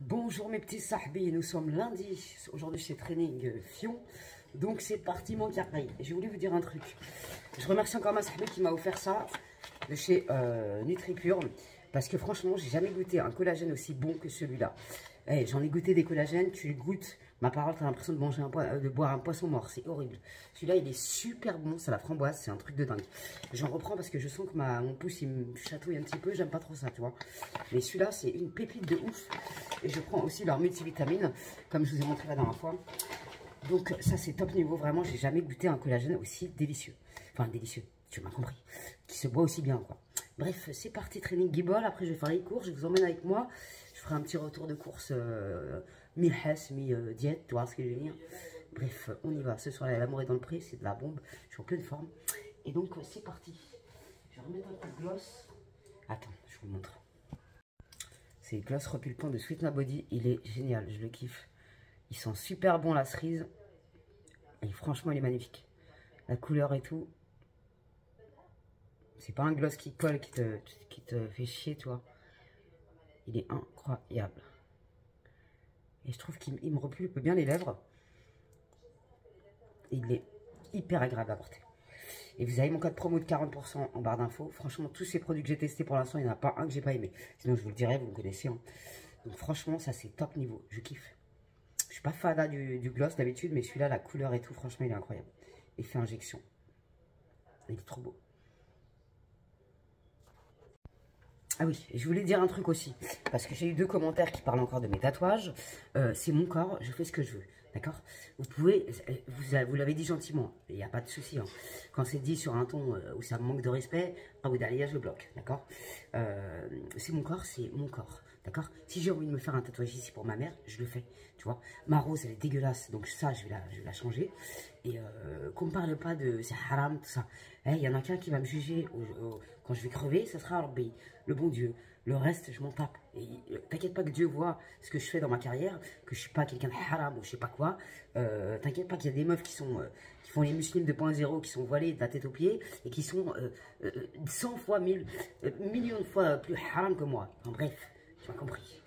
Bonjour mes petits sahbis, nous sommes lundi, aujourd'hui c'est training Fion, donc c'est parti mon carré. J'ai voulu vous dire un truc, je remercie encore ma sahbi qui m'a offert ça de chez NutriPure, parce que franchement j'ai jamais goûté un collagène aussi bon que celui-là. Hey, j'en ai goûté des collagènes, tu les goûtes, ma parole, t'as l'impression de manger de boire un poisson mort, c'est horrible. Celui-là il est super bon, c'est la framboise, c'est un truc de dingue. J'en reprends parce que je sens que mon pouce il me chatouille un petit peu, j'aime pas trop ça, tu vois. Mais celui-là c'est une pépite de ouf. Et je prends aussi leur multivitamine, comme je vous ai montré la dernière fois. Donc ça c'est top niveau, vraiment, j'ai jamais goûté un collagène aussi délicieux. Enfin délicieux, tu m'as compris. Qui se boit aussi bien, quoi. Bref, c'est parti, training guibol. Après je vais faire les courses, je vous emmène avec moi. Je ferai un petit retour de course mi-hess, mi-diète, tu vois ce que je veux dire. Bref, on y va. Ce soir, l'amour est dans le pré, c'est de la bombe. Je suis en pleine forme. Et donc c'est parti. Je vais remettre un peu de gloss. Attends, je vous montre. C'est le gloss repulpant de Sweet My Body. Il est génial, je le kiffe. Il sent super bon la cerise. Et franchement, il est magnifique. La couleur et tout. C'est pas un gloss qui colle, qui te fait chier, tu vois. Il est incroyable. Et je trouve qu'il me repulpe bien les lèvres. Il est hyper agréable à porter. Et vous avez mon code promo de 40% en barre d'infos. Franchement, tous ces produits que j'ai testés pour l'instant, il n'y en a pas un que j'ai pas aimé. Sinon, je vous le dirai, vous me connaissez. Hein. Donc franchement, ça c'est top niveau. Je kiffe. Je suis pas fada du gloss d'habitude, mais celui-là, la couleur et tout, franchement, il est incroyable. Effet injection. Il est trop beau. Ah oui, je voulais dire un truc aussi, parce que j'ai eu 2 commentaires qui parlent encore de mes tatouages. C'est mon corps, je fais ce que je veux, d'accord? Vous pouvez, vous l'avez dit gentiment, il n'y a pas de souci. Hein. Quand c'est dit sur un ton où ça me manque de respect, je le bloque, d'accord? C'est mon corps, d'accord? Si j'ai envie de me faire un tatouage ici pour ma mère, je le fais, tu vois? Ma rose, elle est dégueulasse, donc ça, je vais la changer. Et qu'on me parle pas de c'est haram, tout ça. Il y en a qu'un qui va me juger quand je vais crever, ça sera le bon Dieu. Le reste, je m'en tape. Et t'inquiète pas que Dieu voit ce que je fais dans ma carrière, que je suis pas quelqu'un de haram ou je sais pas quoi. T'inquiète pas qu'il y a des meufs qui font les musulmans 2.0, qui sont voilées de la tête aux pieds et qui sont 100 fois, 1000, millions de fois plus haram que moi. En bref, tu m'as compris.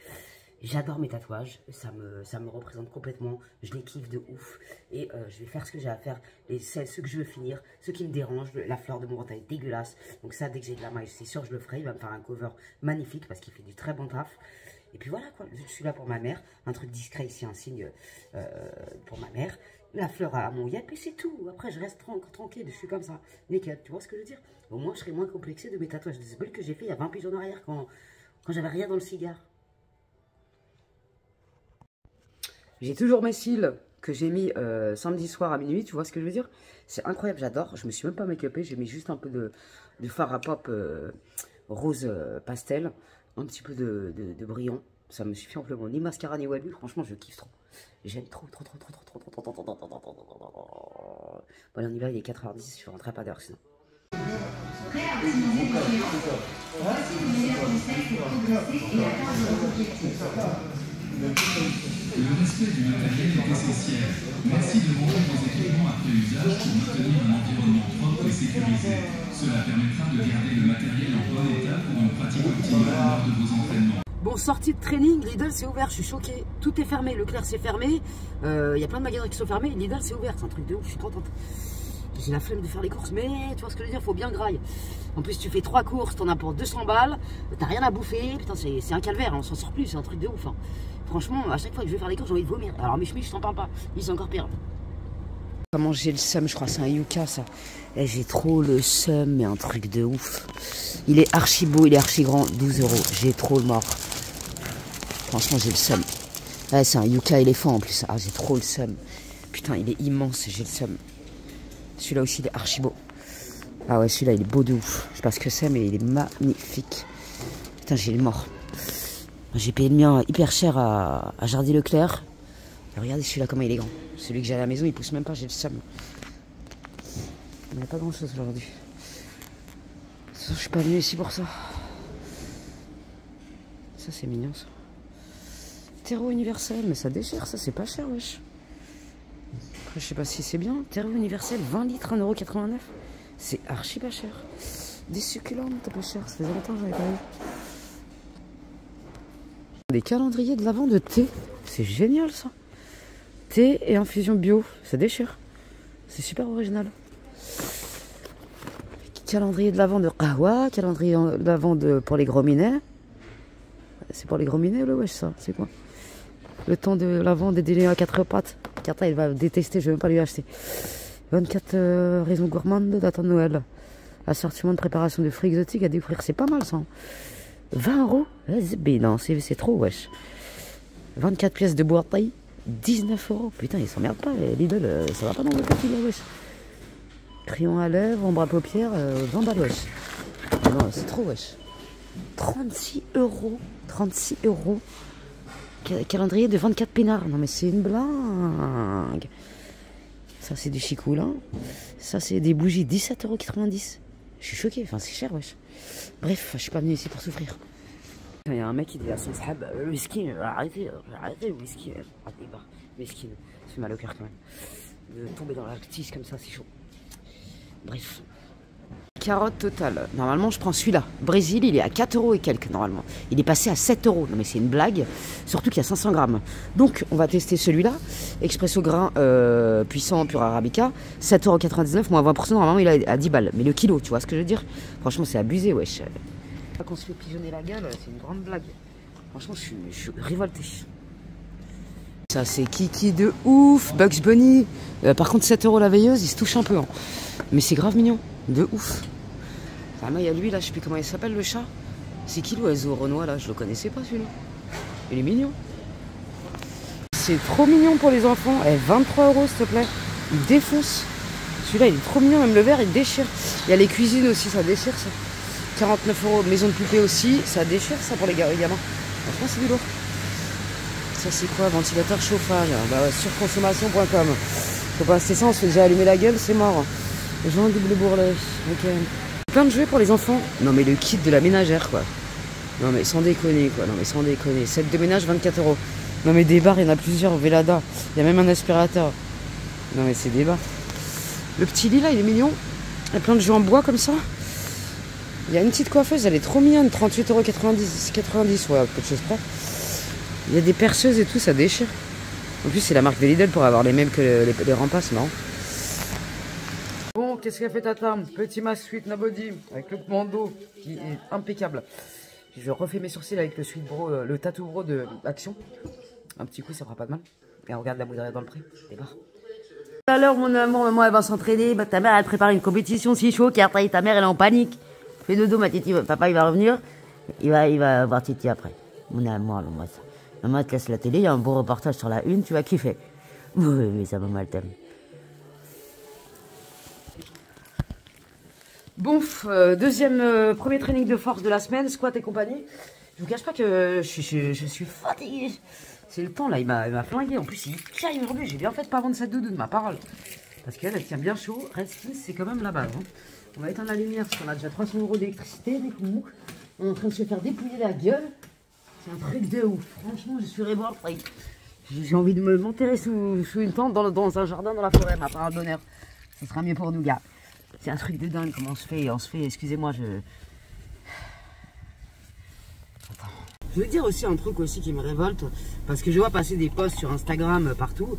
J'adore mes tatouages, ça me représente complètement, je les kiffe de ouf. Et je vais faire ce que j'ai à faire, et ceux que je veux finir, ceux qui me dérangent, la fleur de mon ventre est dégueulasse. Donc ça, dès que j'ai de la maille, c'est sûr je le ferai, il va me faire un cover magnifique parce qu'il fait du très bon taf. Et puis voilà quoi, je suis là pour ma mère, un truc discret ici, un signe pour ma mère. La fleur à mon yep et c'est tout, après je reste tranquille, je suis comme ça, nickel, tu vois ce que je veux dire? Au moins je serai moins complexé de mes tatouages, des bulles que j'ai fait il y a 20 piges en arrière quand j'avais rien dans le cigare. J'ai toujours mes cils que j'ai mis samedi soir à minuit, tu vois ce que je veux dire? C'est incroyable, j'adore. Je me suis même pas make-upé, j'ai mis juste un peu de fard à pop rose pastel, un petit peu de brillant. Ça me suffit amplement. Ni mascara ni wabi, franchement je kiffe trop. J'aime trop. Bon, on y va, il est 4h10, je rentrerai pas d'heure sinon. Prêt à optimiser vos finances. Voici le meilleur conseil pour progresser et atteindre vos objectifs. Le respect du matériel est essentiel. Merci de ranger vos équipements après usage pour maintenir un environnement propre et sécurisé. Cela permettra de garder le matériel en bon état pour une pratique optimale lors de vos entraînements. Bon, sortie de training, Lidl c'est ouvert, je suis choquée. Tout est fermé, Leclerc c'est fermé. Il y a plein de magasins qui sont fermés, Lidl c'est ouvert, c'est un truc de ouf, je suis contente. J'ai la flemme de faire les courses, mais tu vois ce que je veux dire, faut bien graille. En plus, tu fais 3 courses, t'en as pour 200 balles, t'as rien à bouffer, putain, c'est un calvaire, on s'en sort plus, c'est un truc de ouf. Hein. Franchement, à chaque fois que je vais faire les courses, j'ai envie de vomir. Alors, mes chemises, je t'en parle pas, ils sont encore pires. Comment j'ai le seum, je crois, c'est un Yuka ça. Et j'ai trop le seum, mais un truc de ouf. Il est archi beau, il est archi grand, 12 €, j'ai trop le mort. Franchement, j'ai le seum. Ouais, c'est un Yuka éléphant en plus, ah, j'ai trop le seum. Putain, il est immense, j'ai le seum. Celui-là aussi, il est archi beau. Ah ouais, celui-là, il est beau de ouf. Je sais pas ce que c'est, mais il est magnifique. Putain, j'ai le mort. J'ai payé le mien hyper cher à Jardy Leclerc. Et regardez celui-là, comment il est grand. Celui que j'ai à la maison, il pousse même pas, j'ai le seum. Il n'y a pas grand-chose aujourd'hui. De toute façon, je suis pas venu ici pour ça. Ça, c'est mignon, ça. Terreau universel, mais ça déchire, ça, c'est pas cher, wesh. Après, je sais pas si c'est bien. Terreau universel, 20 litres, 1,89 €. C'est archi pas cher. Des succulentes, pas cher. Ça faisait longtemps que j'en avais pas eu. Des calendriers de l'avant de thé. C'est génial ça. Thé et infusion bio. Ça déchire. C'est super original. Calendrier de l'avant de Kawa. Calendrier de l'avant pour les gros-minets. C'est pour les gros-minets le wesh ça. C'est quoi? Le temps de l'avant des dîners à 4 pattes. Kata il va détester, je vais même pas lui acheter. 24 raisons gourmandes d'attendre Noël. Assortiment de préparation de fruits exotiques à découvrir. C'est pas mal ça. 20 €. Non, c'est trop wesh. 24 pièces de bouteille. 19 €. Putain, ils s'emmerdent pas. Lidl, ça va pas dans le petit là wesh. Crayon à lèvres, ombre à paupières, 20 balles wesh. Non, c'est trop wesh. 36 €. 36 €. Calendrier de 24 pinards. Non mais c'est une blague. Ça c'est du chicoula. Ça c'est des bougies 17,90 €. Je suis choqué, enfin c'est cher wesh. Bref, je suis pas venu ici pour souffrir. Il y a un mec qui dit à son sahab, le whisky, arrêtez le whisky. Arrêtez pas, whisky, ça fait mal au cœur quand même. De tomber dans la tisse comme ça, c'est chaud. Bref. Carotte totale. Normalement, je prends celui-là. Brésil, il est à 4 € et quelques, normalement. Il est passé à 7 €. Non, mais c'est une blague. Surtout qu'il y a 500 grammes. Donc, on va tester celui-là. Expresso grain puissant, pur arabica. 7,99 €, moins 20%. Normalement, il est à 10 balles. Mais le kilo, tu vois ce que je veux dire? Franchement, c'est abusé, wesh. Quand on se fait pigeonner la gueule, c'est une grande blague. Franchement, je suis révolté. Ça, c'est Kiki de ouf. Bugs Bunny. Par contre, 7 € la veilleuse, il se touche un peu. Hein. Mais c'est grave mignon. De ouf. Enfin, il y a lui là, je sais plus comment il s'appelle le chat. C'est qui l'oiseau Renoir là? Je le connaissais pas celui-là. Il est mignon. C'est trop mignon pour les enfants. 23 € s'il te plaît. Il défonce. Celui-là il est trop mignon, même le verre il déchire. Il y a les cuisines aussi, ça déchire ça. 49 €. Maison de poupée aussi, ça déchire ça pour les gamins. Franchement c'est du lourd. Ça c'est quoi? Ventilateur chauffage. Bah ouais, surconsommation.com. Faut pas rester ça, on se fait déjà allumer la gueule, c'est mort. Jean double bourrelet, ok. Plein de jouets pour les enfants. Non mais le kit de la ménagère quoi. Non mais sans déconner quoi, non mais sans déconner. Set de ménage 24 €. Non mais des barres, il y en a plusieurs, Vélada. Il y a même un aspirateur. Non mais c'est des barres. Le petit lit là, il est mignon. Il y a plein de jeux en bois comme ça. Il y a une petite coiffeuse, elle est trop mignonne. 38,90 €, ouais, peu de choses près. Il y a des perceuses et tout, ça déchire. En plus c'est la marque de Lidl pour avoir les mêmes que les rempas, non? Bon, qu'est-ce qu'a fait Tata? Petit masque Sweet Nobody avec le bandeau qui est impeccable. Je refais mes sourcils avec le Sweet Bro, le Tattoo Bro de Action. Un petit coup, ça fera pas de mal. Et on regarde la bouderie dans le prix. Débarre. Alors, mon amour, maman, elle va s'entraîner. Bah, ta mère, elle prépare une compétition si chaud car ta mère, elle est en panique. Fais dodo, ma Titi. Papa, il va revenir. Il va voir Titi après. Mon amour, maman, ça. Maman, elle te laisse la télé. Il y a un beau reportage sur la une. Tu vas kiffer. Oui, mais ça, maman, elle t'aime. Bon, premier training de force de la semaine, squat et compagnie. Je vous cache pas que je suis fatigué. C'est le temps là, il m'a flingué. En plus, il caille aujourd'hui. J'ai bien fait de pas vendre cette doudou de ma parole. Parce qu'elle tient bien chaud. Redskins, c'est quand même la base. Hein. On va éteindre la lumière parce qu'on a déjà 300 € d'électricité, des coups. On est en train de se faire dépouiller la gueule. C'est un truc de ouf. Franchement, je suis révolté. J'ai envie de m'enterrer sous une tente dans un jardin dans la forêt, ma parole d'honneur. Ce sera mieux pour nous, gars. C'est un truc de dingue comment on se fait, excusez-moi, Attends. Je veux dire aussi un truc aussi qui me révolte, parce que je vois passer des posts sur Instagram partout,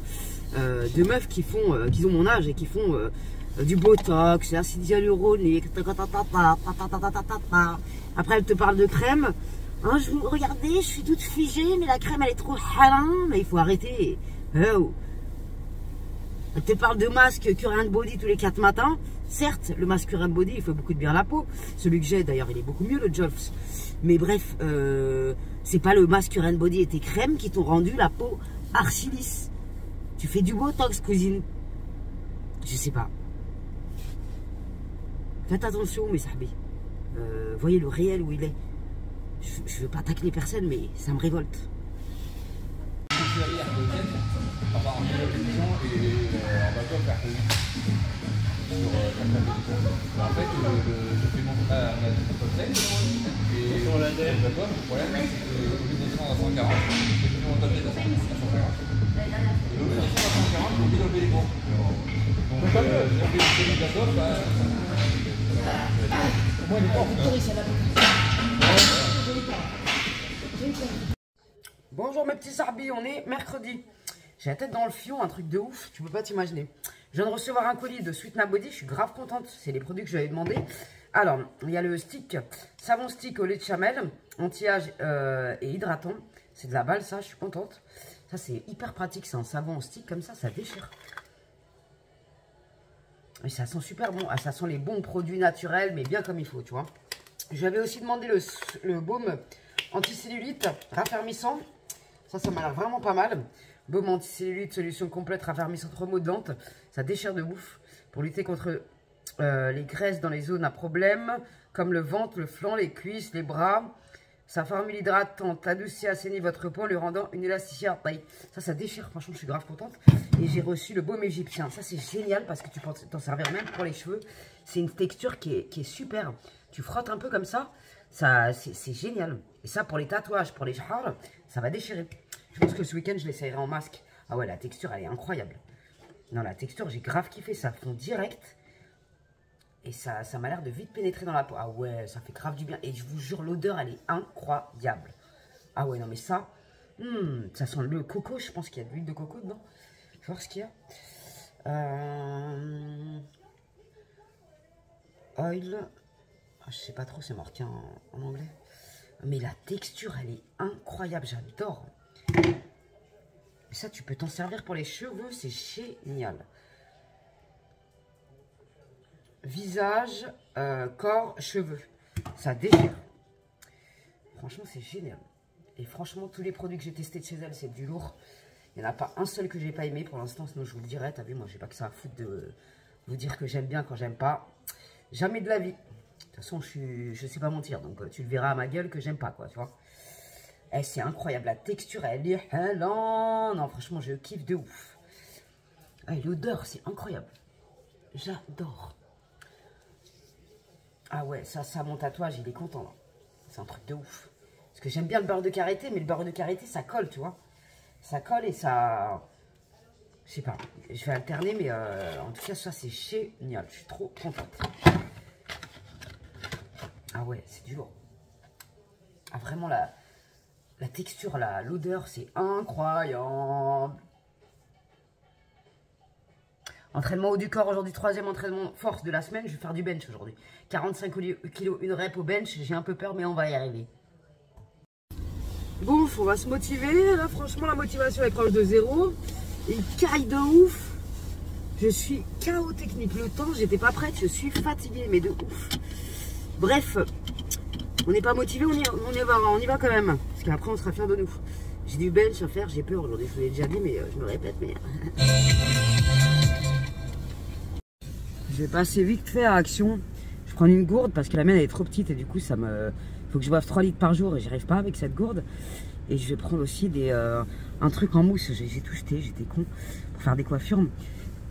de meufs qui ont mon âge et qui font du botox, l'acide hyaluronique, après elles te parlent de crème, hein, regardez, je suis toute figée, mais la crème elle est trop halin, mais il faut arrêter. Oh. Elle te parle de masque Current Body tous les 4 matins. Certes, le masque Current Body, il fait beaucoup de bien à la peau. Celui que j'ai, d'ailleurs, il est beaucoup mieux, le Jolfs. Mais bref, c'est pas le masque Current Body et tes crèmes qui t'ont rendu la peau archi lisse. Tu fais du botox, cousine. Je sais pas. Faites attention, mes sahbis. Voyez le réel où il est. Je veux pas attaquer les personnes, mais ça me révolte. Avoir une réflexion et on va pas faire sur en fait, je fais mon top 7 et sur la DL, le problème c'est que au lieu de descendre à 140, je fais mon top 7 à 150. Et au lieu de descendre à 140, j'ai enlevé les cours. Donc j'ai enlevé le celui d'Adobe, pour moi il est pas en fait. Bonjour mes petits sarbis, on est mercredi. J'ai la tête dans le fion, un truc de ouf, tu peux pas t'imaginer. Je viens de recevoir un colis de Sweetna Body, je suis grave contente, c'est les produits que je lui avais demandé. Alors, il y a le stick, savon stick au lait de chamel, anti-âge et hydratant. C'est de la balle ça, je suis contente. Ça c'est hyper pratique, c'est un savon en stick comme ça déchire. Et ça sent super bon, ah, ça sent les bons produits naturels, mais bien comme il faut, tu vois. J'avais aussi demandé le baume anti-cellulite raffermissant. Ça m'a l'air vraiment pas mal. Baume anti-cellulite, solution complète raffermissante remodelante. Ça déchire de ouf. Pour lutter contre les graisses dans les zones à problème, comme le ventre, le flanc, les cuisses, les bras. Sa formule hydratante adoucit, assainit votre peau, lui rendant une élasticité à taille. Ça déchire. Franchement, je suis grave contente. Et j'ai reçu le baume égyptien. Ça, c'est génial parce que tu peux t'en servir même pour les cheveux. C'est une texture qui est super. Tu frottes un peu comme ça. C'est génial. Et ça, pour les tatouages, pour les chars, ça va déchirer. Je pense que ce week-end, je l'essayerai en masque. Ah ouais, la texture, elle est incroyable. Non, la texture, j'ai grave kiffé. Ça fond direct. Et ça m'a l'air de vite pénétrer dans la peau. Ah ouais, ça fait grave du bien. Et je vous jure, l'odeur, elle est incroyable. Ah ouais, non, mais ça sent le coco. Je pense qu'il y a de l'huile de coco dedans. Je vais voir ce qu'il y a. Oil. Ah, je sais pas trop, c'est marqué en anglais. Mais la texture, elle est incroyable. J'adore. Ça, tu peux t'en servir pour les cheveux. C'est génial. Visage, corps, cheveux. Ça déchire. Franchement, c'est génial. Et franchement, tous les produits que j'ai testés de chez elle, c'est du lourd. Il n'y en a pas un seul que j'ai pas aimé pour l'instant, sinon je vous le dirai. T'as vu, moi, j'ai pas que ça à foutre de vous dire que j'aime bien quand j'aime pas. Jamais de la vie. De toute façon, je sais pas mentir. Donc, tu le verras à ma gueule que j'aime pas, quoi, tu vois. Eh, c'est incroyable. La texture, elle est... Non, franchement, je kiffe de ouf. Ah, l'odeur, c'est incroyable. J'adore. Ah ouais, ça, mon tatouage, il est content. C'est un truc de ouf. Parce que j'aime bien le beurre de karité, mais le beurre de karité, ça colle, tu vois. Ça colle et ça... Je sais pas, je vais alterner, mais en tout cas, ça, c'est génial. Je suis trop contente. Ah ouais, c'est du lourd. Ah, vraiment, la texture, l'odeur, c'est incroyable. Entraînement haut du corps aujourd'hui, 3e entraînement force de la semaine. Je vais faire du bench aujourd'hui. 45 kg, une rep au bench. J'ai un peu peur, mais on va y arriver. Bon, on va se motiver. Là, franchement, la motivation est proche de zéro. Et caille de ouf. Je suis KO technique. Le temps, j'étais pas prête. Je suis fatiguée, mais de ouf. Bref, on n'est pas motivé, on y va quand même. Parce qu'après, on sera fiers de nous. J'ai du bench à faire. J'ai peur aujourd'hui. Je vous l'ai déjà dit, mais je me répète. Mais... Je vais passer vite fait à action. Je prends une gourde parce que la mienne elle est trop petite et du coup ça me... faut que je boive 3 litres par jour et j'y arrive pas avec cette gourde. Et je vais prendre aussi un truc en mousse. J'ai tout jeté, j'étais con, pour faire des coiffures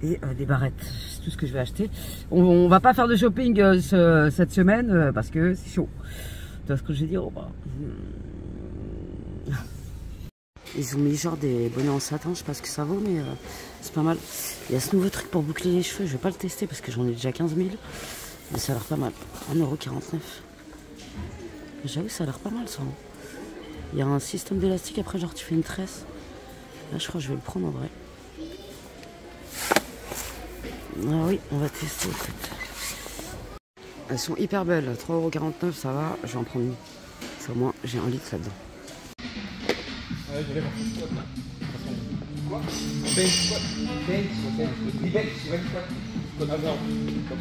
et des barrettes. C'est tout ce que je vais acheter. On va pas faire de shopping cette semaine parce que c'est chaud. Tu vois ce que je vais dire? Ils ont mis genre des bonnets en satin, je sais pas ce que ça vaut, mais c'est pas mal. Il y a ce nouveau truc pour boucler les cheveux, je vais pas le tester parce que j'en ai déjà 15 000. Mais ça a l'air pas mal. 1,49 €. J'avoue, ça a l'air pas mal ça. Il y a un système d'élastique, après genre tu fais une tresse. Là je crois que je vais le prendre en vrai. Ah oui, on va tester, écoute. Elles sont hyper belles, 3,49 € ça va, je vais en prendre une. C'est au moins, j'ai 1 litre là-dedans. Ouais, je vais voir ce squat là. Quoi? Bench squat. Bench, ok. Bench, tu vas le squat. Squat à bord. Ok.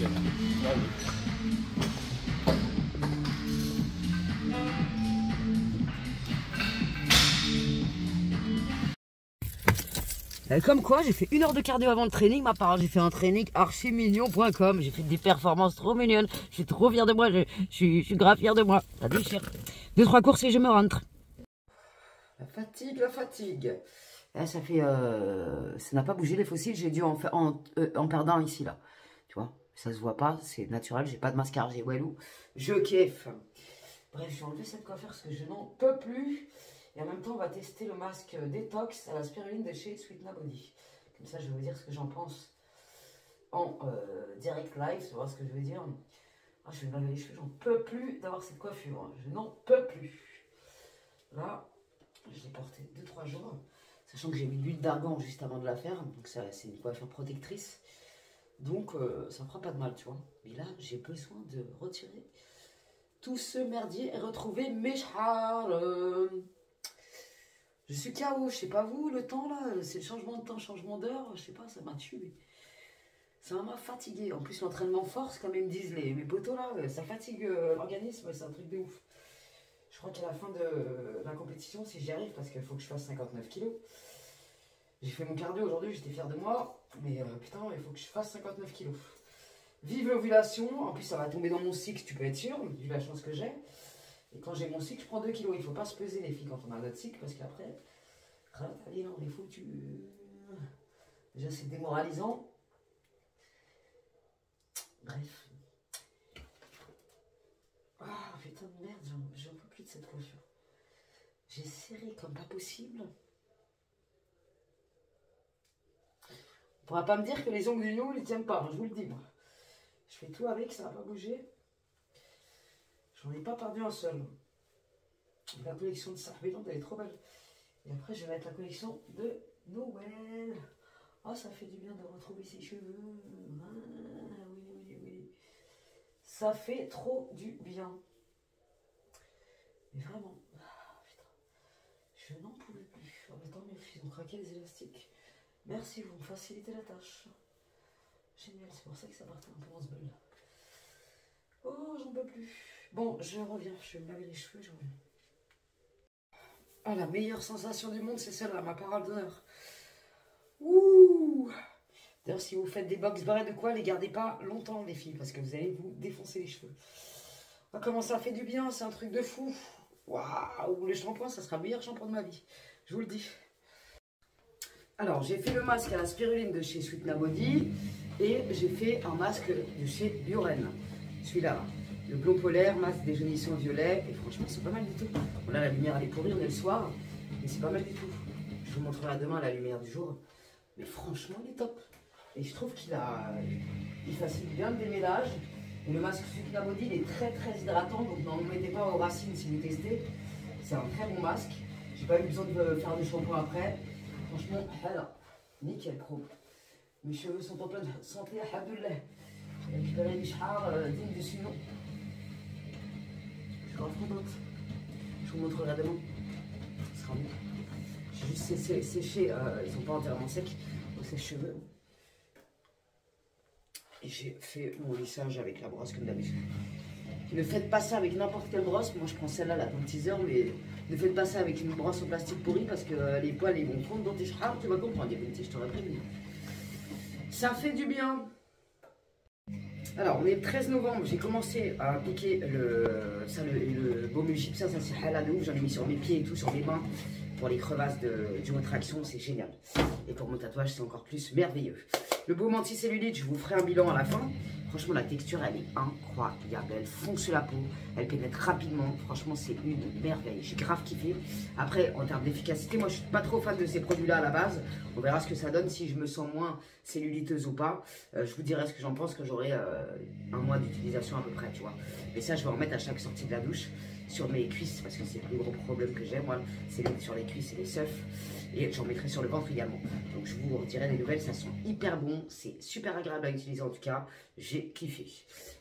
Comme quoi, j'ai fait 1 heure de cardio avant le training. Ma part, j'ai fait un training archimignon.com. J'ai fait des performances trop mignonnes. Je suis trop fier de moi. Je suis grave fier de moi. Ça déchire. 2-3 courses et je me rentre. La fatigue. Là, ça fait... ça n'a pas bougé les fossiles. J'ai dû en perdre un ici, là. Tu vois, ça se voit pas. C'est naturel. J'ai pas de mascara. J'ai Walou. Je kiffe. Bref, je vais enlever cette coiffure parce que je n'en peux plus. Et en même temps, on va tester le masque détox à la spiruline de chez Sweetna Body. Comme ça, je vais vous dire ce que j'en pense en direct live. Tu vois ce que je veux dire. Ah, je vais me laver les cheveux. J'en peux plus d'avoir cette coiffure. Je n'en peux plus. Là, Je l'ai portée 2-3 jours. Sachant que j'ai mis l'huile d'argan juste avant de la faire. Donc ça, c'est une coiffure protectrice. Donc ça me fera pas de mal, tu vois. Mais là, j'ai besoin de retirer tout ce merdier et retrouver mes chars. Je suis KO, je sais pas vous, le temps là, c'est le changement de temps, changement d'heure, je sais pas, ça m'a tué. Ça m'a fatigué. En plus, l'entraînement force, comme ils me disent mes potos là, ça fatigue l'organisme, c'est un truc de ouf. Je crois qu'à la fin de la compétition, si j'y arrive, parce qu'il faut que je fasse 59 kilos. J'ai fait mon cardio aujourd'hui, j'étais fier de moi, mais putain, il faut que je fasse 59 kilos. Vive l'ovulation, en plus ça va tomber dans mon cycle, tu peux être sûr, vu la chance que j'ai. Et quand j'ai mon cycle, je prends 2 kilos. Il ne faut pas se peser les filles quand on a notre cycle, parce qu'après, allez, non, il faut que tu... Déjà c'est démoralisant. Bref. Ah putain de merde, j'en peux plus de cette coiffure. J'ai serré comme pas possible. On pourra pas me dire que les ongles du nous, ils tiennent pas, hein, je vous le dis moi. Je fais tout avec, ça va pas bouger. J'en ai pas perdu un seul. La collection de Sarbélante, elle est trop belle. Et après, je vais mettre la collection de Noël. Oh, ça fait du bien de retrouver ses cheveux. Ah, oui. Ça fait trop du bien. Mais vraiment. Ah, putain. Je n'en pouvais plus. En même temps, mes filles ont craqué les élastiques. Merci, vous me facilitez la tâche. Génial, c'est pour ça que ça partait un peu en ce bol. Oh, j'en peux plus. Bon, je reviens. Je vais me laver les cheveux, je reviens. Ah, la meilleure sensation du monde, c'est celle-là, ma parole d'honneur. Ouh. D'ailleurs, si vous faites des box barrés de quoi, les gardez pas longtemps, les filles, parce que vous allez vous défoncer les cheveux. Ah, comment ça fait du bien, c'est un truc de fou. Waouh, le shampoing, ça sera le meilleur shampoing de ma vie. Je vous le dis. Alors, j'ai fait le masque à la spiruline de chez Sweetna Body et j'ai fait un masque de chez Bioren. Celui-là, le blond polaire, masque déjaunissant violet. Et franchement, c'est pas mal du tout. Bon, là, la lumière, elle est pourrie, on est le soir. Mais c'est pas mal du tout. Je vous montrerai demain la lumière du jour. Mais franchement, il est top. Et je trouve il facilite bien le démêlage. Et le masque Sweetna Body, il est très hydratant. Donc, n'en mettez pas aux racines si vous testez. C'est un très bon masque. J'ai pas eu besoin de faire de shampoing après. Franchement, voilà, nickel pro. Mes cheveux sont en pleine santé, alhamdoulilah. J'ai récupéré des chars dignes de ce nom. Je suis grave contente. Je vous montrerai demain. Ce sera mieux. J'ai juste séché, ils sont pas entièrement secs, donc sèche-cheveux. Et j'ai fait mon lissage avec la brosse comme d'habitude. Ne faites pas ça avec n'importe quelle brosse. Moi je prends celle-là, la Tom Teaser, mais ne faites pas ça avec une brosse en plastique pourri parce que les poils ils vont fondre dans tes chars. Tu vas comprendre, je t'aurais prévenu. Ça fait du bien. Alors on est le 13 novembre, j'ai commencé à appliquer le baume égyptien, ça c'est halal de ouf. J'en ai mis sur mes pieds et tout, sur mes mains. Pour les crevasses du retraction, c'est génial. Et pour mon tatouage, c'est encore plus merveilleux. Le baume anticellulite, je vous ferai un bilan à la fin. Franchement, la texture, elle est incroyable. Elle fonce la peau, elle pénètre rapidement. Franchement, c'est une merveille. J'ai grave kiffé. Après, en termes d'efficacité, moi, je suis pas trop fan de ces produits-là à la base. On verra ce que ça donne, si je me sens moins celluliteuse ou pas. Je vous dirai ce que j'en pense quand j'aurai un mois d'utilisation à peu près, tu vois. Mais ça, je vais en mettre à chaque sortie de la douche sur mes cuisses, parce que c'est le plus gros problème que j'ai, moi. C'est sur les cuisses et les seufs. Et j'en mettrai sur le ventre également. Donc je vous redirai des nouvelles, ça sent hyper bon. C'est super agréable à utiliser en tout cas. J'ai kiffé.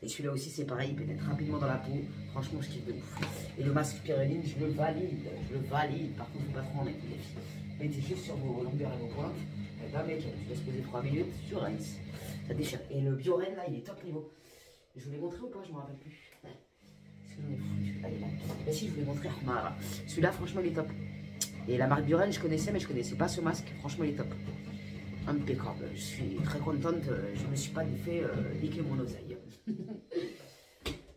Et celui-là aussi c'est pareil, il pénètre rapidement dans la peau. Franchement je kiffe de ouf. Et le masque spiruline, je le valide. Je le valide. Par contre, il ne faut pas trop en mettre les filles. Mettez juste sur vos longueurs et vos pointes. Et là mec, tu laisses poser 3 minutes sur rince. Ça déchire. Et le Bioren là, il est top niveau. Je vous l'ai montré ou pas? Je ne me rappelle plus. Est-ce que j'en ai foutu? Allez là. Mais si, je vous l'ai montré. Celui-là franchement il est top. Et la marque Bioren, je connaissais, mais je connaissais pas ce masque. Franchement, il est top. Impeccable. Je suis très contente. Je ne me suis pas fait niquer mon oseille.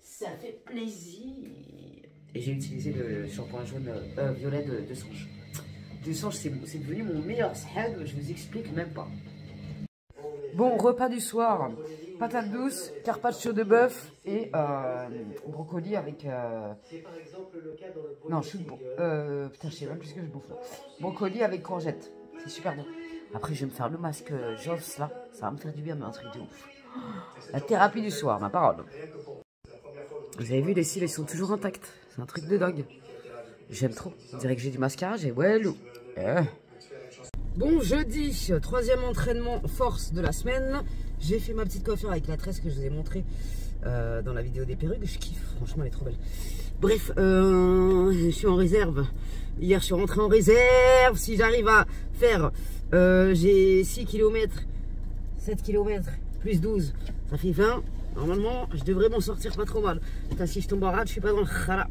Ça fait plaisir. Et j'ai utilisé le shampoing jaune violet de Songe. De Songe, c'est devenu mon meilleur sahab. Je vous explique même pas. Bon, repas du soir. Patates douces, carpaccio de bœuf et brocoli avec... Non, je suis bon. Putain, je sais même plus ce que je bouffe là. Brocoli avec courgette. C'est super bon. Après, je vais me faire le masque Joss là. Ça va me faire du bien, mais un truc de ouf. La thérapie du soir, ma parole. Vous avez vu, les cils, ils sont toujours intacts. C'est un truc de dingue. J'aime trop. On dirait que j'ai du mascara, j'ai ouais loup. Bon, jeudi, 3e entraînement force de la semaine. J'ai fait ma petite coiffure avec la tresse que je vous ai montré dans la vidéo des perruques. Je kiffe, franchement, elle est trop belle. Bref, je suis en réserve. Hier, je suis rentré en réserve. Si j'arrive à faire, j'ai 6 km, 7 km, plus 12, ça fait 20. Normalement, je devrais m'en sortir pas trop mal. Putain, si je tombe en rade, je suis pas dans le khala.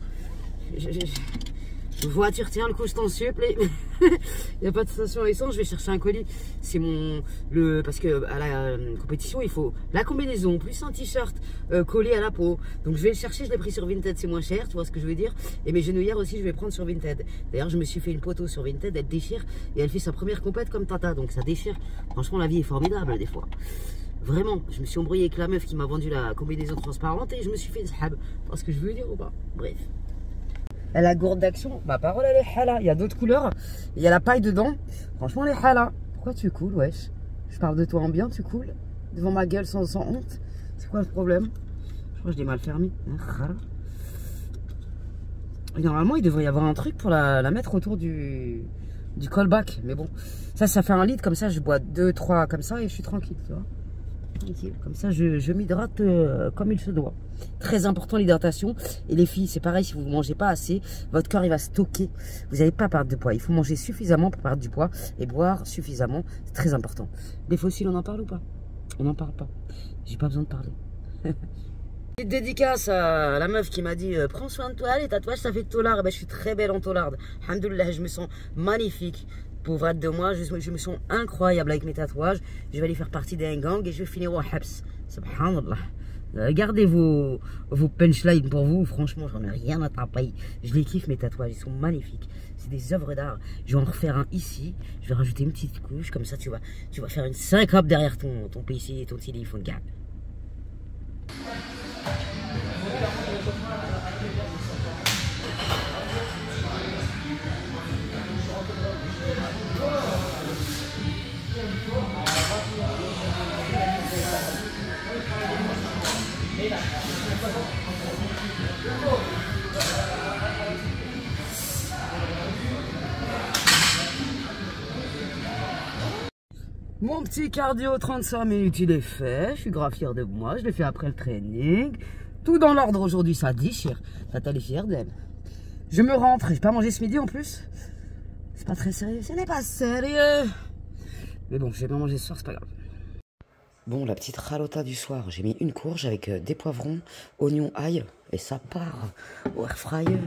Voiture, tiens le coup, je t'en supplie. Il n'y a pas de station à essence, je vais chercher un colis. C'est parce que à la compétition, il faut la combinaison plus un t-shirt collé à la peau. Donc je vais le chercher, je l'ai pris sur Vinted, c'est moins cher, tu vois ce que je veux dire. Et mes genouillères aussi, je vais prendre sur Vinted. D'ailleurs, je me suis fait une poteau sur Vinted, elle déchire et elle fait sa première compète comme Tata, donc ça déchire. Franchement, la vie est formidable des fois. Vraiment, je me suis embrouillé avec la meuf qui m'a vendu la combinaison transparente et je me suis fait une sahab. Tu vois ce que je veux dire ou pas? Bref. La gourde d'action, ma parole elle est hala. Il y a d'autres couleurs, il y a la paille dedans. Franchement elle est hala. Pourquoi tu coules, wesh? Je parle de toi en bien, tu coules devant ma gueule sans honte. C'est quoi le problème? Je crois que je l'ai mal fermé. Et normalement il devrait y avoir un truc pour la mettre autour du callback. Mais bon, ça fait un litre comme ça, je bois 2-3 comme ça et je suis tranquille, tu vois. Tranquille. Comme ça, je m'hydrate comme il se doit. Très important l'hydratation. Et les filles, c'est pareil, si vous ne mangez pas assez, votre corps il va stocker. Vous n'allez pas perdre de poids. Il faut manger suffisamment pour perdre du poids et boire suffisamment. C'est très important. Les fossiles, on en parle ou pas? On n'en parle pas. J'ai pas besoin de parler. Petite dédicace à la meuf qui m'a dit prends soin de toi, les tatouages ça fait de tolard. Ben, je suis très belle en tolarde. Alhamdoulilah, je me sens magnifique. Pour être de moi, je me sens incroyable avec mes tatouages. Je vais aller faire partie d'un gang et je vais finir au habs. Subhanallah. Gardez vos punchlines pour vous. Franchement, j'en ai rien à taper. Je les kiffe mes tatouages, ils sont magnifiques. C'est des œuvres d'art. Je vais en refaire un ici. Je vais rajouter une petite couche. Comme ça, tu vas faire une syncope derrière ton PC et ton téléphone. Garde. Mon petit cardio 35 minutes il est fait, je suis grave fier de moi, je l'ai fait après le training. Tout dans l'ordre aujourd'hui, ça déchire. Tata est fière d'elle. Je me rentre, j'ai pas mangé ce midi en plus. C'est pas très sérieux, ce n'est pas sérieux. Mais bon, j'ai pas mangé ce soir, c'est pas grave. Bon, la petite ralota du soir, j'ai mis une courge avec des poivrons, oignons, ail, et ça part au air fryer.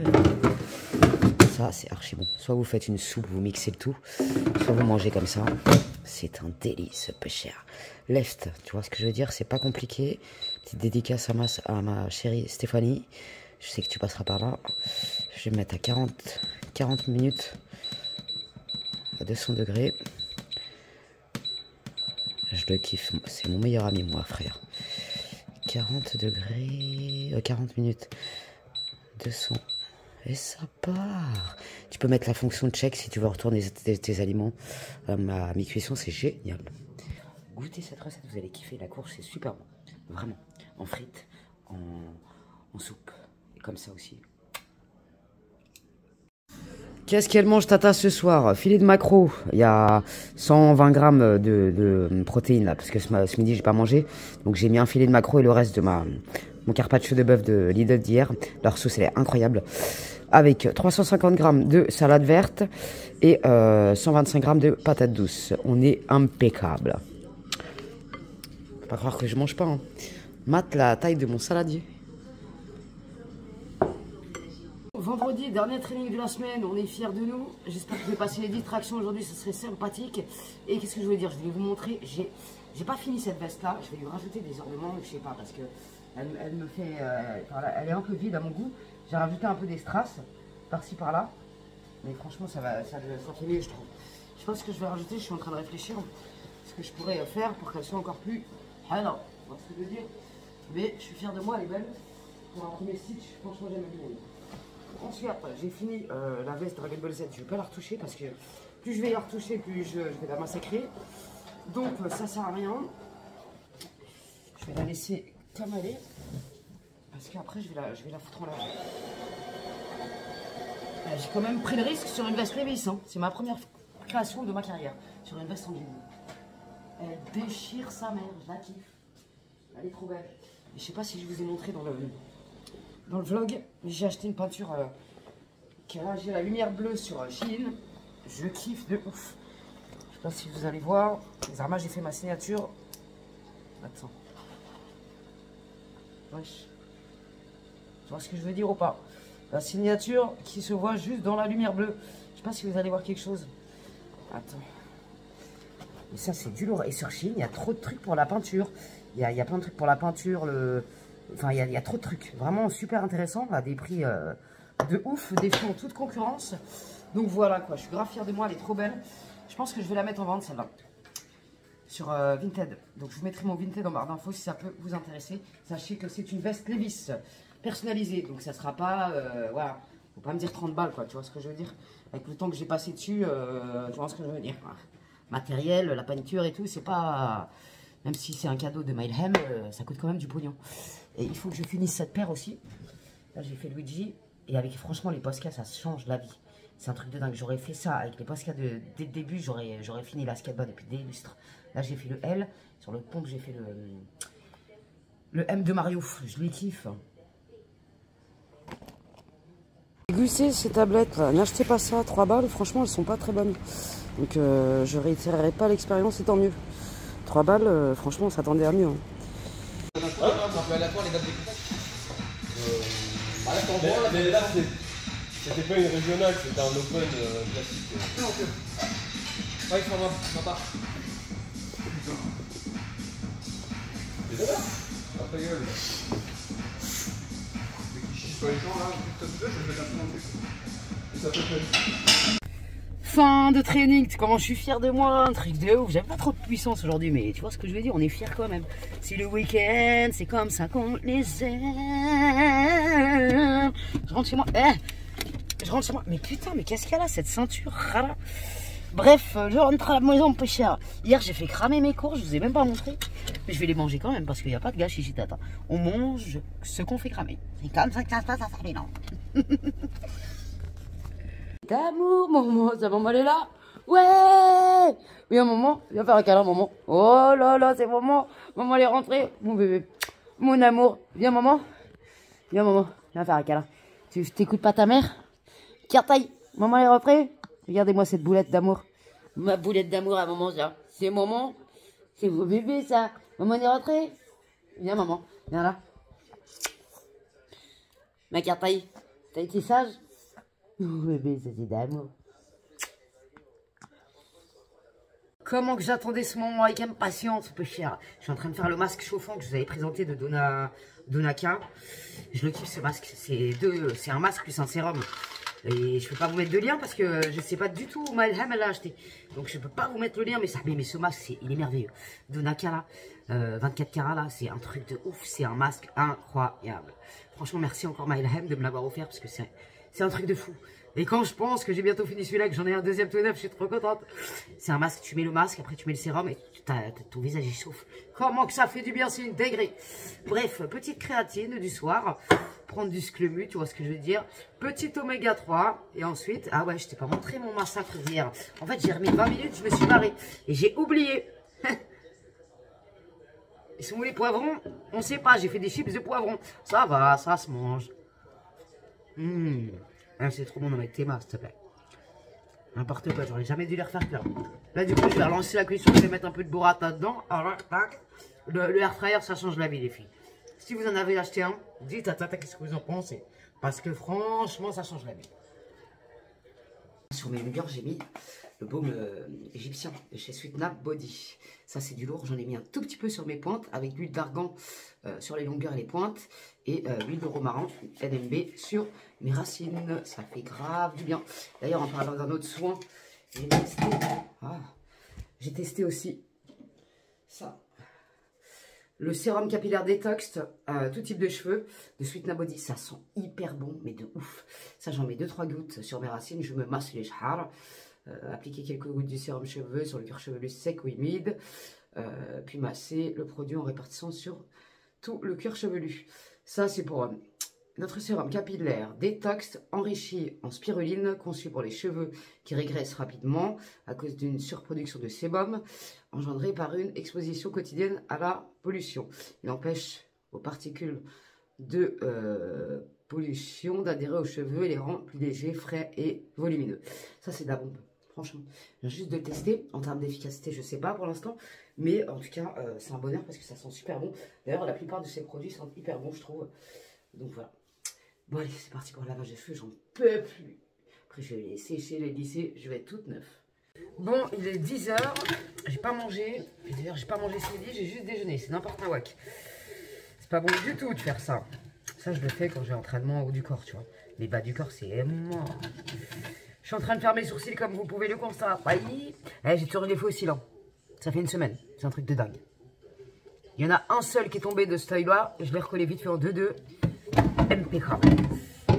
Ça, c'est archi bon. Soit vous faites une soupe, vous mixez le tout, soit vous mangez comme ça. C'est un délice, peu cher. Left, tu vois ce que je veux dire, c'est pas compliqué. Petite dédicace à ma chérie Stéphanie. Je sais que tu passeras par là. Je vais mettre à 40 minutes à 200 degrés. Je le kiffe, c'est mon meilleur ami, moi, frère. 40 degrés, 40 minutes, 200, et ça part. Tu peux mettre la fonction de check si tu veux retourner tes aliments. Ma mi-cuisson, c'est génial. Goûtez cette recette, vous allez kiffer. La courge, c'est super bon, vraiment. En frites, en soupe, et comme ça aussi. Qu'est-ce qu'elle mange Tata ce soir? Filet de maquereau. Il y a 120 grammes de protéines là, parce que ce midi j'ai pas mangé. Donc j'ai mis un filet de maquereau et le reste de mon carpaccio de bœuf de Lidl d'hier. Leur sauce elle est incroyable. Avec 350 grammes de salade verte et 125 grammes de patates douces. On est impeccable. Faut pas croire que je mange pas. Hein. Mate la taille de mon saladier. Vendredi, dernier training de la semaine, on est fiers de nous. J'espère que je vais passer les 10 tractions aujourd'hui, ça serait sympathique. Et qu'est-ce que je voulais dire? Je voulais vous montrer, j'ai pas fini cette veste là, je vais lui rajouter des ornements, je sais pas, parce que elle me fait, elle est un peu vide à mon goût. J'ai rajouté un peu des strass, par-ci par-là. Mais franchement, ça fait mieux, je trouve. Je pense que je vais rajouter, je suis en train de réfléchir ce que je pourrais faire pour qu'elle soit encore plus... Ah non, vous voyez ce que je veux dire? Mais je suis fier de moi, elle est belle. Pour un premier stitch, franchement, j'aime bien. Ensuite, j'ai fini la veste Dragon Ball Z. Je ne vais pas la retoucher parce que plus je vais la retoucher, plus je vais la massacrer. Donc ça sert à rien. Je vais la laisser comme elle est. Parce qu'après, je vais la foutre en l'air. J'ai quand même pris le risque sur une veste Levi's. Hein. C'est ma première création de ma carrière. Sur une veste en ligne. Elle déchire sa mère. Je la kiffe. Elle est trop belle. Et je sais pas si je vous ai montré dans le vlog. Mais j'ai acheté une peinture qui a la lumière bleue sur Shein. Je kiffe de ouf. Je sais pas si vous allez voir. Zarma, j'ai fait ma signature. Attends. Wesh. Tu vois ce que je veux dire ou pas? La signature qui se voit juste dans la lumière bleue. Je sais pas si vous allez voir quelque chose. Attends. Et ça, c'est du lourd. Et sur Shein, il y a trop de trucs pour la peinture. Il y a plein de trucs pour la peinture. Enfin, il y a trop de trucs. Vraiment super intéressant. À des prix de ouf. Des prix en toute concurrence. Donc voilà quoi. Je suis grave fier de moi. Elle est trop belle. Je pense que je vais la mettre en vente celle-là. Sur Vinted. Donc je vous mettrai mon Vinted en barre d'infos si ça peut vous intéresser. Sachez que c'est une veste Levi's personnalisée. Donc ça sera pas... voilà. Faut pas me dire 30 balles quoi. Tu vois ce que je veux dire? Avec le temps que j'ai passé dessus, tu vois ce que je veux dire. Matériel, la peinture et tout, c'est pas... Même si c'est un cadeau de Mailhem, ça coûte quand même du pognon. Et il faut que je finisse cette paire aussi. Là j'ai fait Luigi. Et avec franchement les Posca, ça change la vie. C'est un truc de dingue. J'aurais fait ça avec les Posca dès le début. J'aurais fini la skateboard depuis des lustres. Là j'ai fait le L. Sur le pompe j'ai fait le M de Mario. Je les kiffe. Gusser ces tablettes là. N'achetez pas ça. 3 balles. Franchement elles sont pas très bonnes. Donc je réitérerai pas l'expérience. C'est tant mieux. 3 balles. Franchement on s'attendait à mieux. Hein. Mais là, c'était pas une régionale, c'était un open classique. Non, ok. Ouais, il faut ma part. C'est ça? Ah, ta gueule. Mais qui chie sur les gens là, tout ça, je vais un truc. Et ça peut faire. Fin de training, comment je suis fier de moi, un truc de ouf. J'avais pas trop de puissance aujourd'hui, mais tu vois ce que je veux dire, on est fier quand même. C'est le week-end, c'est comme ça qu'on les aime. Je rentre chez moi, je rentre chez moi. Mais putain, mais qu'est-ce qu'il y a là, cette ceinture rara. Bref, je rentre à la maison peu cher. Hier, j'ai fait cramer mes cours, je vous ai même pas montré. Mais je vais les manger quand même, parce qu'il n'y a pas de gâchis ici, tata. On mange ce qu'on fait cramer. C'est comme ça que ça se passe à Saint-Mélan. D'amour, maman, ça maman elle est là. Ouais. Viens maman, viens faire un câlin maman. Oh là là, c'est maman. Maman elle est rentrée, mon bébé. Mon amour, viens maman. Viens maman, viens faire un câlin. Tu t'écoutes pas ta mère? Cartaille, maman elle est rentrée. Regardez-moi cette boulette d'amour. Ma boulette d'amour à maman ça. C'est maman. C'est vos bébés ça. Maman elle est rentrée. Viens maman, viens là. Ma Cartaille, t'as été sage? Oh bébé, c'est d'amour. Comment que j'attendais ce moment avec impatience, peu cher. Je suis en train de faire le masque chauffant que je vous avais présenté de Donaka. Je le kiffe ce masque. C'est un masque plus un sérum. Et je peux pas vous mettre de lien parce que je sais pas du tout où Mailhem elle l'a acheté. Donc je peux pas vous mettre le lien, mais ce masque, il est merveilleux. Donaka là, 24 carats là, c'est un truc de ouf. C'est un masque incroyable. Franchement, merci encore Mailhem de me l'avoir offert parce que c'est un truc de fou. Et quand je pense que j'ai bientôt fini celui-là, que j'en ai un deuxième tout neuf, je suis trop contente. C'est un masque, tu mets le masque, après tu mets le sérum et ton visage il chauffe. Comment que ça fait du bien, c'est une dinguerie. Bref, petite créatine du soir, prendre du sclemu, tu vois ce que je veux dire. Petit oméga 3 et ensuite, ah ouais, je t'ai pas montré mon massacre d'hier. En fait, j'ai remis 20 minutes, je me suis barré et j'ai oublié. Ils sont où les poivrons? On sait pas, j'ai fait des chips de poivrons. Ça va, ça se mange. Ah, c'est trop bon avec tes mains, s'il te plaît. N'importe quoi, j'aurais jamais dû les refaire faire. Là, du coup, je vais relancer la cuisson, je vais mettre un peu de burrata dedans. Alors, tac. Le air fryer, ça change la vie, les filles. Si vous en avez acheté un, dites à Tata qu'est-ce que vous en pensez. Parce que franchement, ça change la vie. Sur mes longueurs, j'ai mis le baume égyptien de chez Sweetnap Body. Ça, c'est du lourd. J'en ai mis un tout petit peu sur mes pointes avec l'huile d'argan sur les longueurs et les pointes. Et l'huile de romarin NMB sur mes racines. Ça fait grave du bien. D'ailleurs, en parlant d'un autre soin, j'ai testé aussi ça. Le sérum capillaire détox, tout type de cheveux, de Sweetnap Body. Ça sent hyper bon, mais de ouf. Ça, j'en mets 2-3 gouttes sur mes racines. Je me masse les chars. Appliquer quelques gouttes du sérum cheveux sur le cuir chevelu sec ou humide. Puis masser le produit en répartissant sur tout le cuir chevelu. Ça, c'est pour Notre sérum capillaire détox enrichi en spiruline, conçu pour les cheveux qui régressent rapidement à cause d'une surproduction de sébum engendrée par une exposition quotidienne à la pollution. Il empêche aux particules de pollution d'adhérer aux cheveux et les rend plus légers, frais et volumineux. Ça, c'est de la bombe. Franchement, je viens juste de le tester. En termes d'efficacité, je ne sais pas pour l'instant. Mais en tout cas, c'est un bonheur parce que ça sent super bon. D'ailleurs, la plupart de ces produits sentent hyper bon, je trouve. Donc voilà. Bon allez, c'est parti pour le lavage de cheveux, j'en peux plus. Après je vais les sécher, les lisser, je vais être toute neuve. Bon, il est 10 h, j'ai pas mangé. D'ailleurs, j'ai pas mangé ce midi, j'ai juste déjeuné, c'est n'importe quoi. C'est pas bon du tout de faire ça. Ça, je le fais quand j'ai entraînement en haut du corps, tu vois. Les bas du corps, c'est mort. Je suis en train de faire mes sourcils comme vous pouvez le constater. J'ai toujours des fossiles, hein. Ça fait une semaine, c'est un truc de dingue. Il y en a un seul qui est tombé de ce taille-là, je l'ai recollé vite fait en 2-2. Impeccable.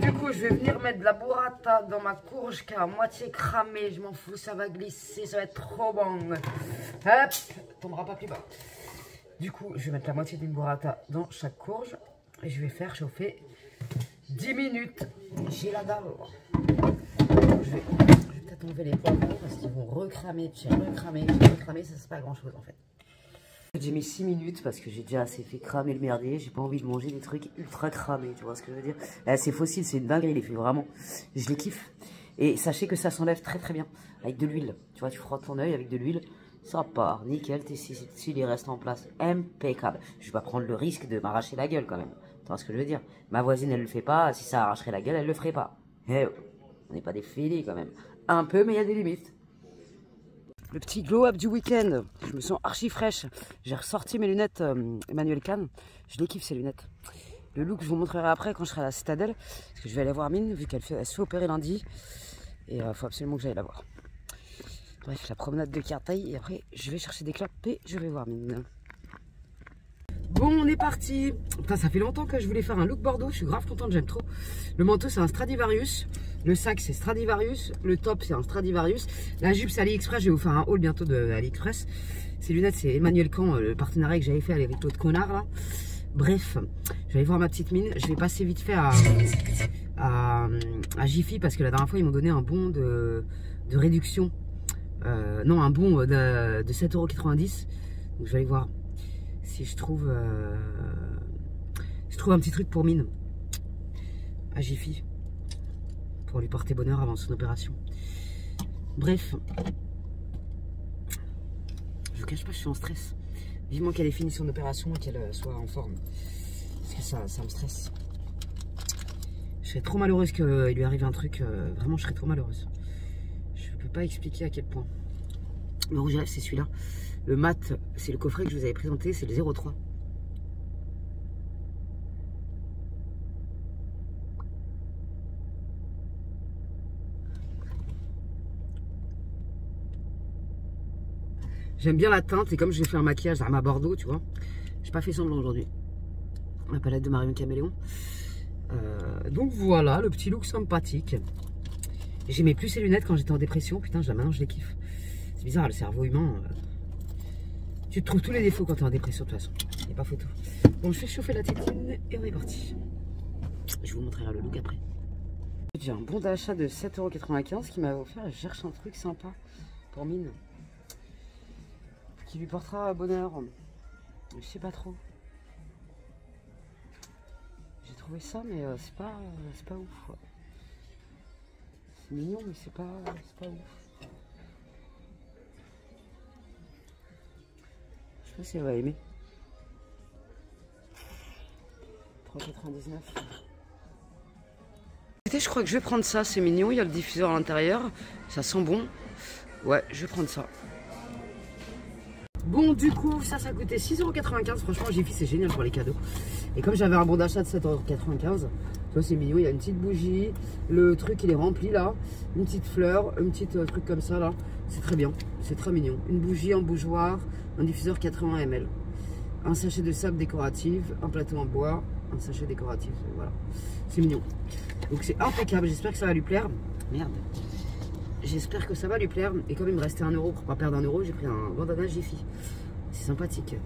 Du coup, je vais venir mettre de la burrata dans ma courge qui est à moitié cramée. Je m'en fous, ça va glisser, ça va être trop bon. Hop, tombera pas plus bas. Du coup, je vais mettre la moitié d'une burrata dans chaque courge et je vais faire chauffer 10 minutes. J'ai la dalle. Je vais peut-être enlever les poivrons parce qu'ils vont recramer, puis recramer, ça c'est pas grand chose en fait. J'ai mis 6 minutes parce que j'ai déjà assez fait cramer le merdier. J'ai pas envie de manger des trucs ultra cramés, tu vois ce que je veux dire. C'est fossile, c'est une dinguerie, les fait vraiment. Je les kiffe. Et sachez que ça s'enlève très très bien avec de l'huile. Tu vois, tu frottes ton œil avec de l'huile, ça part, nickel, tes cils ils restent en place, impeccable. Je vais pas prendre le risque de m'arracher la gueule quand même. Tu vois ce que je veux dire. Ma voisine elle le fait pas, si ça arracherait la gueule, elle le ferait pas. Eh, on n'est pas des fêlés quand même. Un peu, mais il y a des limites. Le petit glow-up du week-end, je me sens archi fraîche. J'ai ressorti mes lunettes Emmanuel Kahn. Je les kiffe ces lunettes. Le look, je vous montrerai après quand je serai à la Citadelle. Parce que je vais aller voir Mine, vu qu'elle se fait opérer lundi. Et il faut absolument que j'aille la voir. Bref, la promenade de Cartail. Et après, je vais chercher des clopes et je vais voir Mine. Bon, on est parti. Putain, ça fait longtemps que je voulais faire un look Bordeaux. Je suis grave contente, j'aime trop. Le manteau, c'est un Stradivarius. Le sac, c'est Stradivarius. Le top, c'est un Stradivarius. La jupe, c'est AliExpress. Je vais vous faire un haul bientôt de AliExpress. Ces lunettes, c'est Emmanuel Kahn, le partenariat que j'avais fait avec l'autre connard là. Bref, je vais aller voir ma petite Mine. Je vais passer vite fait à Jiffy parce que la dernière fois, ils m'ont donné un bon de réduction. Non, un bon de 7,90 €. Donc, je vais aller voir si je trouve un petit truc pour Mine à Jiffy pour lui porter bonheur avant son opération. Bref, je vous cache pas, je suis en stress. Vivement qu'elle ait fini son opération et qu'elle soit en forme, parce que ça me stresse. Je serais trop malheureuse qu'il lui arrive un truc. Vraiment, je serais trop malheureuse. Je peux pas expliquer à quel point. Le rouge à lèvres, c'est celui-là. Le mat, c'est le coffret que je vous avais présenté, c'est le 03. J'aime bien la teinte et comme je vais faire un maquillage à Bordeaux, tu vois, j'ai pas fait semblant aujourd'hui. Ma palette de Marion Caméléon. Donc voilà, le petit look sympathique. J'aimais plus ces lunettes quand j'étais en dépression. Putain, maintenant je les kiffe. C'est bizarre, le cerveau humain. Tu te trouves tous les défauts quand tu es en dépression de toute façon. Il n'y a pas photo. Bon, je fais chauffer la tétine et on est parti. Je vous montrerai le look après. J'ai un bon d'achat de 7,95 € qui m'avait offert et je cherche un truc sympa pour Mine. Qui lui portera bonheur. Je sais pas trop. J'ai trouvé ça, mais c'est pas ouf. Ouais. C'est mignon, mais c'est pas ouf. Je sais pas si elle va aimer. 3,99 €. Je crois que je vais prendre ça, c'est mignon. Il y a le diffuseur à l'intérieur. Ça sent bon. Ouais, je vais prendre ça. Bon, du coup, ça coûtait 6,95 €. Franchement, Jiffy, c'est génial pour les cadeaux. Et comme j'avais un bon d'achat de 7,95 €, tu vois, c'est mignon. Il y a une petite bougie. Le truc, il est rempli là. Une petite fleur, un petit truc comme ça là. C'est très bien. C'est très mignon. Une bougie en bougeoir. Un diffuseur 80 ml. Un sachet de sable décorative. Un plateau en bois. Un sachet décoratif. Voilà. C'est mignon. Donc, c'est impeccable. J'espère que ça va lui plaire. Merde. J'espère que ça va lui plaire. Et comme il me restait 1 € pour pas perdre 1 €, j'ai pris un bandana Jiffy. C'est sympathique.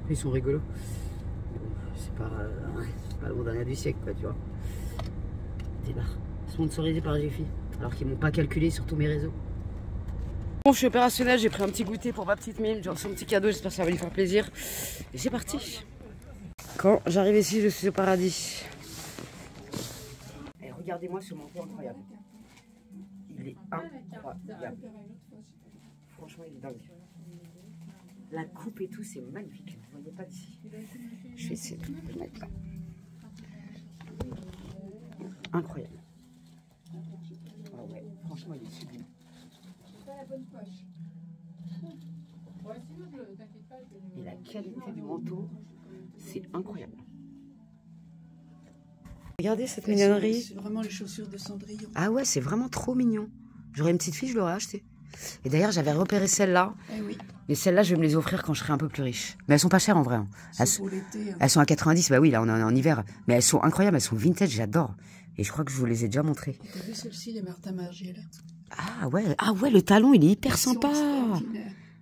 Ils sont rigolos. C'est pas le bon du siècle, quoi, tu vois. Débarre. Sponsorisé par Jiffy, alors qu'ils m'ont pas calculé sur tous mes réseaux. Bon, je suis opérationnel, j'ai pris un petit goûter pour ma petite mine, genre son petit cadeau, j'espère que ça va lui faire plaisir. Et c'est parti. Quand j'arrive ici, je suis au paradis. Et regardez-moi ce manteau incroyable. Il est incroyable. Franchement, il est dingue. La coupe et tout, c'est magnifique. Vous ne voyez pas d'ici. Je vais essayer de le mettre là. Incroyable. Ah ouais, franchement, il est sublime. Et la qualité du manteau, c'est incroyable. Regardez cette mignonnerie. C'est vraiment les chaussures de Cendrillon. Ah ouais, c'est vraiment trop mignon. J'aurais une petite fille, je l'aurais acheté. Et d'ailleurs, j'avais repéré celle-là. Eh oui. Mais celles-là, je vais me les offrir quand je serai un peu plus riche. Mais elles sont pas chères en vrai. Hein. Pour l'été. Hein. Elles sont à 90, bah oui, là on est en hiver. Mais elles sont incroyables, elles sont vintage, j'adore. Et je crois que je vous les ai déjà montrées. T'as vu celle-ci, les Martin Margiela? Ah ouais, le talon, il est hyper sympa.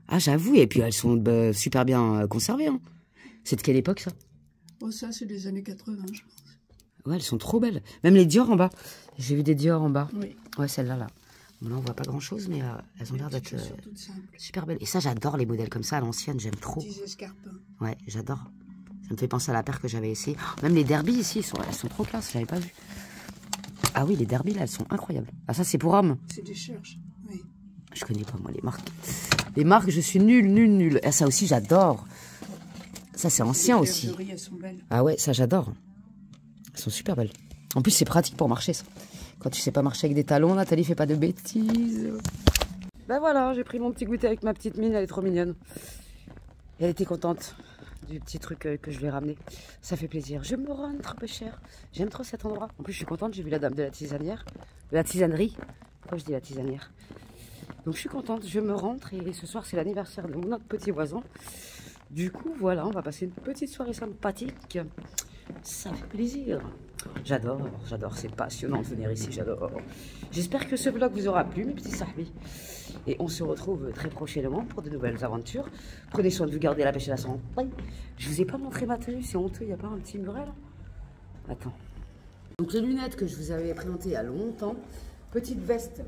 Ah j'avoue, et puis elles sont super bien conservées. Hein. C'est de quelle époque ça? Oh ça, c'est des années 80, je pense. Ouais, elles sont trop belles. Même les Dior en bas. J'ai vu des Dior en bas. Oui. Ouais, celle-là, là. Bon, là, on voit pas grand-chose, mais elles ont l'air d'être super belles. Et ça, j'adore les modèles comme ça à l'ancienne, j'aime trop. Petits escarpins. Ouais, j'adore. Ça me fait penser à la paire que j'avais essayé. Oh, même les Derby ici, elles sont trop classe, j'avais pas vu. Ah oui, les Derby, là, elles sont incroyables. Ah, ça, c'est pour hommes. C'est des Church, oui. Je connais pas, moi, les marques. Les marques, je suis nulle. Ah, ça aussi, j'adore. Ça, c'est ancien aussi. Elles sont belles. Ah ouais, ça, j'adore. Elles sont super belles. En plus, c'est pratique pour marcher, ça. Quand tu sais pas marcher avec des talons, Nathalie, fais pas de bêtises. Ben voilà, j'ai pris mon petit goûter avec ma petite mine, elle est trop mignonne. Et elle était contente du petit truc que je lui ai ramené. Ça fait plaisir. Je me rends trop peu cher. J'aime trop cet endroit. En plus, je suis contente, j'ai vu la dame de la tisanière. De la tisanerie. Pourquoi je dis la tisanière? Donc je suis contente, je me rentre et ce soir, c'est l'anniversaire de mon autre petit voisin. Du coup, voilà, on va passer une petite soirée sympathique. Ça fait plaisir. J'adore, c'est passionnant de venir ici, j'adore. J'espère que ce vlog vous aura plu, mes petits sahbis. Et on se retrouve très prochainement pour de nouvelles aventures. Prenez soin de vous, garder la pêche et la santé. Je vous ai pas montré ma tenue, c'est honteux, il n'y a pas un petit muret là? Attends. Donc les lunettes que je vous avais présentées il y a longtemps. Petite veste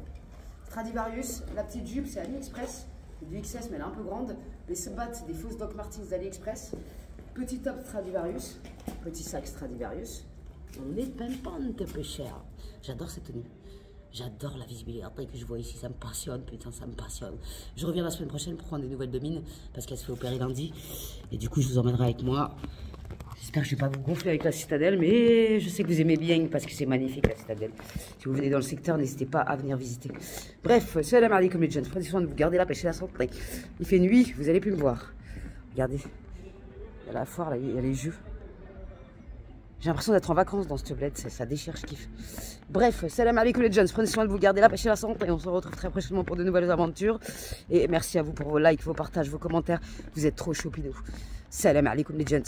Stradivarius, la petite jupe c'est AliExpress. Du XS mais elle est un peu grande. Les sabots, des fausses Doc Martens d'AliExpress. Petit top Stradivarius, petit sac Stradivarius. On est même pas un peu cher. J'adore cette tenue. J'adore la visibilité que je vois ici. Ça me passionne, putain, ça me passionne. Je reviens la semaine prochaine pour prendre des nouvelles de mine parce qu'elle se fait opérer lundi. Et du coup, je vous emmènerai avec moi. J'espère que je ne vais pas vous gonfler avec la citadelle, mais je sais que vous aimez bien parce que c'est magnifique la citadelle. Si vous venez dans le secteur, n'hésitez pas à venir visiter. Bref, salam alaikum les jeunes. Prenez soin de vous, garder la pêche et la santé. Il fait nuit, vous allez plus me voir. Regardez. Il y a la foire, là, il y a les jeux. J'ai l'impression d'être en vacances dans ce bled, ça déchire, je kiffe. Bref, salam alaikum les jeunes, prenez soin de vous, garder la pêche et la santé. Et on se retrouve très prochainement pour de nouvelles aventures. Et merci à vous pour vos likes, vos partages, vos commentaires. Vous êtes trop choupinous. Salam alaikum les jeunes.